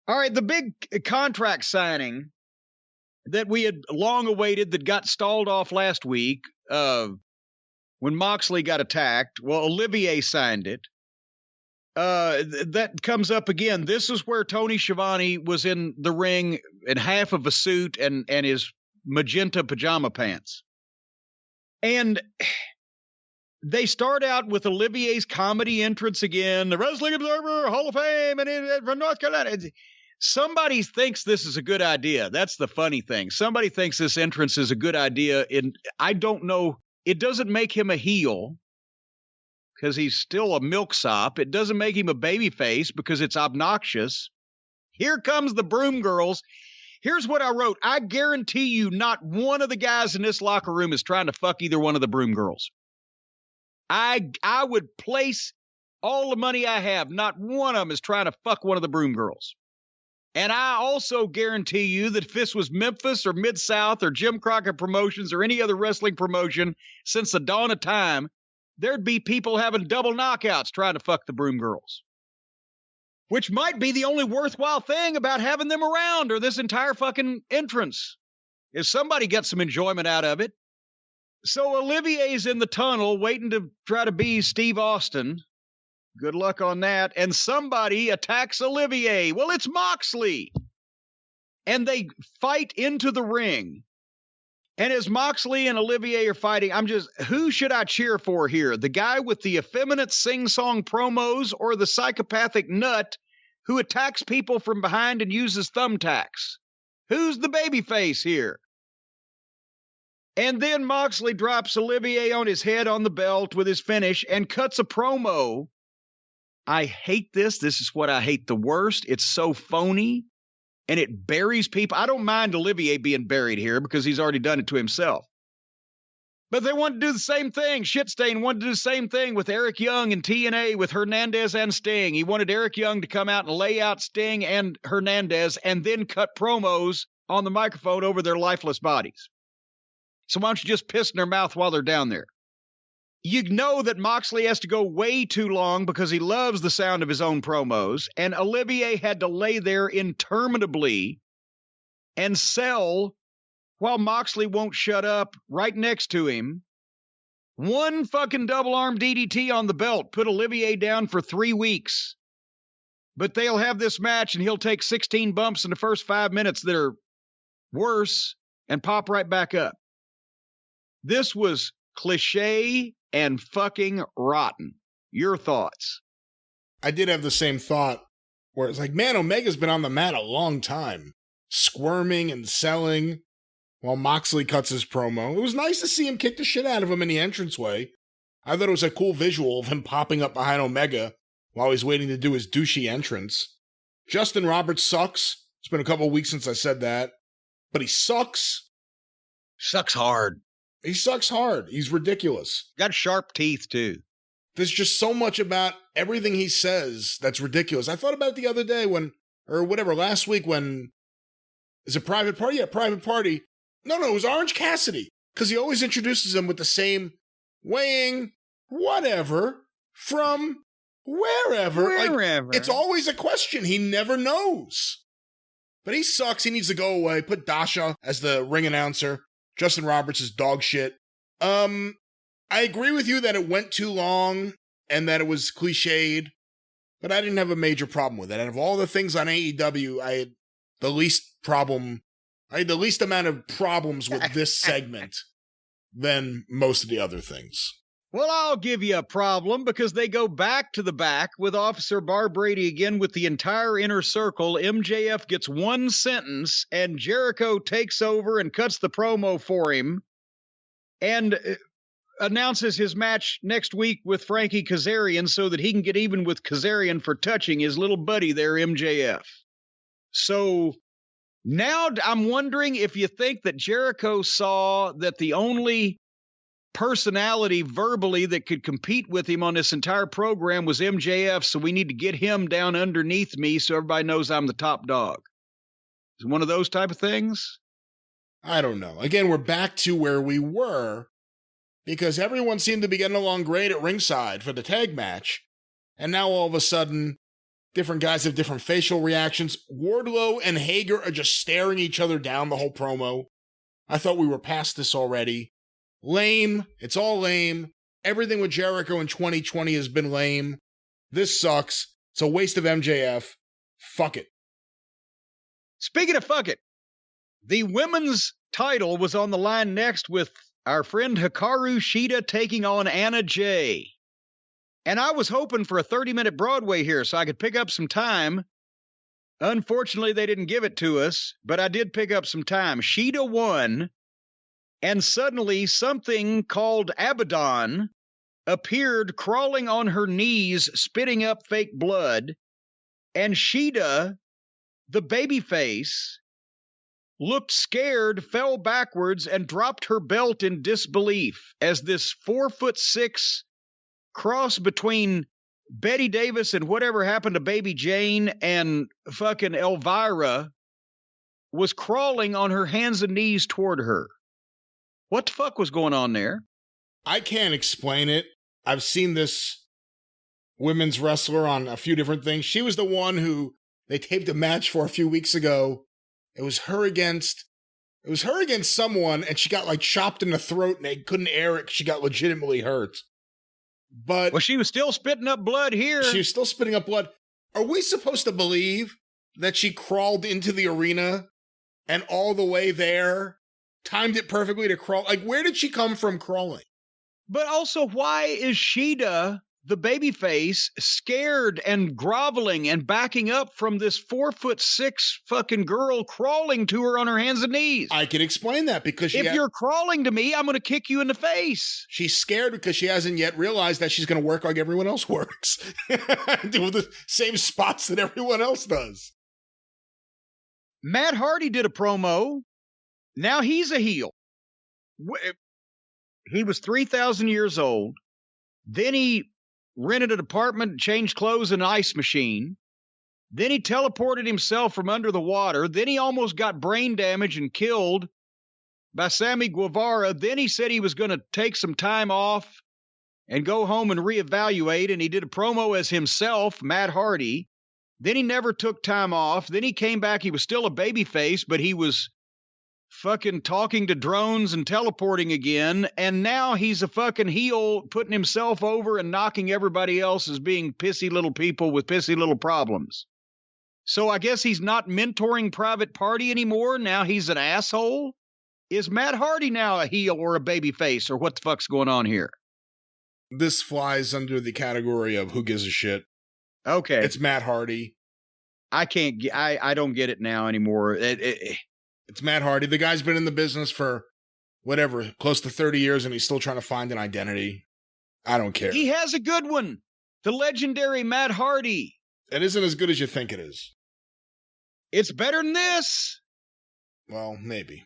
All right, the big contract signing that we had long awaited that got stalled off last week when Moxley got attacked. Well, Olivier signed it. That comes up again. This is where Tony Schiavone was in the ring in half of a suit and his magenta pajama pants. And they start out with Olivier's comedy entrance again, the Wrestling Observer Hall of Fame, and from North Carolina. Somebody thinks this is a good idea. That's the funny thing. Somebody thinks this entrance is a good idea. I don't know. It doesn't make him a heel because he's still a milksop. It doesn't make him a babyface because it's obnoxious. Here comes the Broom Girls. Here's what I wrote. I guarantee you not one of the guys in this locker room is trying to fuck either one of the Broom Girls. I would place all the money I have. Not one of them is trying to fuck one of the Broom Girls. And I also guarantee you that if this was Memphis or Mid-South or Jim Crockett Promotions or any other wrestling promotion since the dawn of time, there'd be people having double knockouts trying to fuck the Broom Girls. Which might be the only worthwhile thing about having them around or this entire fucking entrance. If somebody gets some enjoyment out of it. So Olivier's in the tunnel waiting to try to be Steve Austin. Good luck on that. And somebody attacks Olivier. Well, it's Moxley. And they fight into the ring. And as Moxley and Olivier are fighting, who should I cheer for here? The guy with the effeminate sing-song promos or the psychopathic nut who attacks people from behind and uses thumbtacks? Who's the babyface here? And then Moxley drops Olivier on his head on the belt with his finish and cuts a promo. I hate this. This is what I hate the worst. It's so phony, and it buries people. I don't mind Olivier being buried here because he's already done it to himself. But they want to do the same thing. Shitstain wanted to do the same thing with Eric Young and TNA with Hernandez and Sting. He wanted Eric Young to come out and lay out Sting and Hernandez and then cut promos on the microphone over their lifeless bodies. So why don't you just piss in their mouth while they're down there? You know that Moxley has to go way too long because he loves the sound of his own promos, and Olivier had to lay there interminably and sell while Moxley won't shut up right next to him. One fucking double-arm DDT on the belt put Olivier down for 3 weeks. But they'll have this match, and he'll take 16 bumps in the first 5 minutes that are worse and pop right back up. This was cliche and fucking rotten. Your thoughts? I did have the same thought where it's like, man, Omega's been on the mat a long time, squirming and selling while Moxley cuts his promo. It was nice to see him kick the shit out of him in the entranceway. I thought it was a cool visual of him popping up behind Omega while he's waiting to do his douchey entrance. Justin Roberts sucks. It's been a couple weeks since I said that, but he sucks. Sucks hard. He sucks hard. He's ridiculous. Got sharp teeth, too. There's just so much about everything he says that's ridiculous. I thought about it the other day last week when, is it Private Party? Yeah, Private Party. No, it was Orange Cassidy. Because he always introduces him with the same weighing whatever from wherever. Like, it's always a question. He never knows. But he sucks. He needs to go away. Put Dasha as the ring announcer. Justin Roberts is dog shit. I agree with you that it went too long and that it was cliched, but I didn't have a major problem with it. Out of all the things on AEW, I had the least amount of problems with this segment than most of the other things. Well, I'll give you a problem because they go back to the back with Officer Bar Brady again with the entire inner circle. MJF gets one sentence and Jericho takes over and cuts the promo for him and announces his match next week with Frankie Kazarian so that he can get even with Kazarian for touching his little buddy there, MJF. So now I'm wondering if you think that Jericho saw that the only personality verbally that could compete with him on this entire program was MJF, so we need to get him down underneath me so everybody knows I'm the top dog. Is it one of those type of things? I don't know. Again, we're back to where we were because everyone seemed to be getting along great at ringside for the tag match, and now all of a sudden Different guys have different facial reactions. Wardlow and Hager are just staring each other down the whole promo. I thought we were past this already. Lame. It's all lame. Everything with Jericho in 2020 has been lame. This sucks. It's a waste of MJF. Fuck it. Speaking of fuck it, the women's title was on the line next with our friend Hikaru Shida taking on Anna Jay. And I was hoping for a 30-minute Broadway here so I could pick up some time. Unfortunately, they didn't give it to us, but I did pick up some time. Shida won, and suddenly something called Abaddon appeared crawling on her knees, spitting up fake blood, and Shida, the babyface, looked scared, fell backwards, and dropped her belt in disbelief as this 4'6" cross between Betty Davis and whatever happened to Baby Jane and fucking Elvira was crawling on her hands and knees toward her. What the fuck was going on there? I can't explain it. I've seen this women's wrestler on a few different things. She was the one who they taped a match for a few weeks ago. It was her against someone, and she got like chopped in the throat and they couldn't air it because she got legitimately hurt. But well, she was still spitting up blood here. She was still spitting up blood. Are we supposed to believe that she crawled into the arena and all the way there, timed it perfectly to crawl? Like, where did she come from crawling? But also, why is Shida, the babyface, scared and groveling and backing up from this 4'6" fucking girl crawling to her on her hands and knees? I can explain that because if you're crawling to me, I'm going to kick you in the face. She's scared because she hasn't yet realized that she's going to work like everyone else works. Do the same spots that everyone else does. Matt Hardy did a promo. Now he's a heel. He was 3,000 years old. Then he rented an apartment, changed clothes in an ice machine. Then he teleported himself from under the water. Then he almost got brain damage and killed by Sammy Guevara. Then he said he was going to take some time off and go home and reevaluate. And he did a promo as himself, Matt Hardy. Then he never took time off. Then he came back. He was still a babyface, but he was fucking talking to drones and teleporting again, and now he's a fucking heel, putting himself over and knocking everybody else as being pissy little people with pissy little problems. So I guess he's not mentoring Private Party anymore. Now he's an asshole. Is Matt Hardy now a heel or a babyface, or what the fuck's going on here? This flies under the category of who gives a shit. Okay. It's Matt Hardy. I don't get it now anymore. It's Matt Hardy. The guy's been in the business for, whatever, close to 30 years, and he's still trying to find an identity. I don't care. He has a good one. The legendary Matt Hardy. It isn't as good as you think it is. It's better than this. Well, maybe.